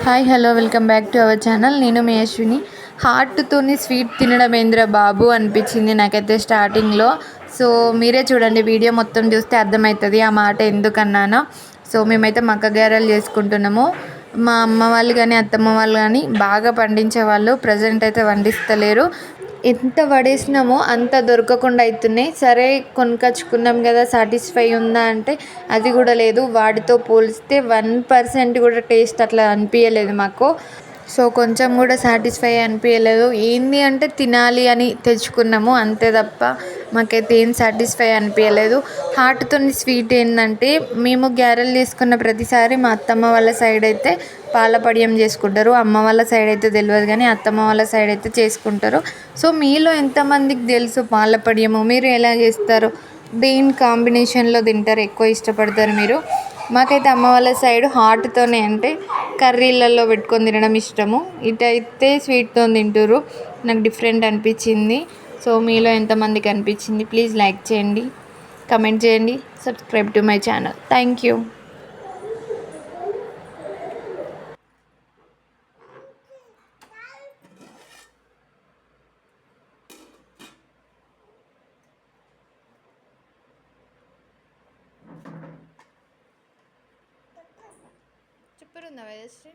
Hi hello welcome back to our channel. నేను మీ Ashwini. హార్ట్తోని sweet తినడం ఏంద్ర బాబు అనిపించింది నాకైతే స్టార్టింగ్లో. సో మీరే చూడండి, వీడియో మొత్తం చూస్తే అర్థమవుతుంది ఆ మాట ఎందుకన్నానో. సో మేమైతే మక్క గారెలు చేసుకుంటున్నాము. మా అమ్మ వాళ్ళు కానీ అత్తమ్మ వాళ్ళు కానీ బాగా పండించే వాళ్ళు, ప్రజెంట్ అయితే వండిస్తలేరు. ఎంత పడేసినామో అంత దొరకకుండా అవుతున్నాయి. సరే కొనుకొచ్చుకున్నాం కదా, సాటిస్ఫై ఉందా అంటే అది కూడా లేదు. వాటితో పోలిస్తే 1% కూడా టేస్ట్ అట్లా అనిపించలేదు మాకు. సో కొంచెం కూడా సాటిస్ఫై అనిపించలేదు. ఏంది అంటే తినాలి అని తెచ్చుకున్నాము అంతే తప్ప మాకైతే ఏం సాటిస్ఫై అనిపించలేదు. హార్ట్తో స్వీట్ ఏంటంటే, మేము గ్యారెలు తీసుకున్న ప్రతిసారి మా అత్తమ్మ వాళ్ళ సైడ్ అయితే పాలపడియం చేసుకుంటారు. అమ్మ వాళ్ళ సైడ్ అయితే తెలియదు కానీ అత్తమ్మ వాళ్ళ సైడ్ అయితే చేసుకుంటారు. సో మీలో ఎంతమందికి తెలుసు పాలపడియము? మీరు ఎలా చేస్తారు? దేని కాంబినేషన్లో తింటారు, ఎక్కువ ఇష్టపడతారు మీరు? మాకైతే అమ్మ వాళ్ళ సైడ్ హాట్తోనే, అంటే కర్రీలలో పెట్టుకొని తినడం ఇష్టము. ఇటైతే స్వీట్తో తింటారు. నాకు డిఫరెంట్ అనిపించింది. సో మీలో ఎంతమందికి అనిపించింది? ప్లీజ్ లైక్ చేయండి, కమెంట్ చేయండి, subscribe to my channel. Thank you. చెప్పరుందా వయస్సు?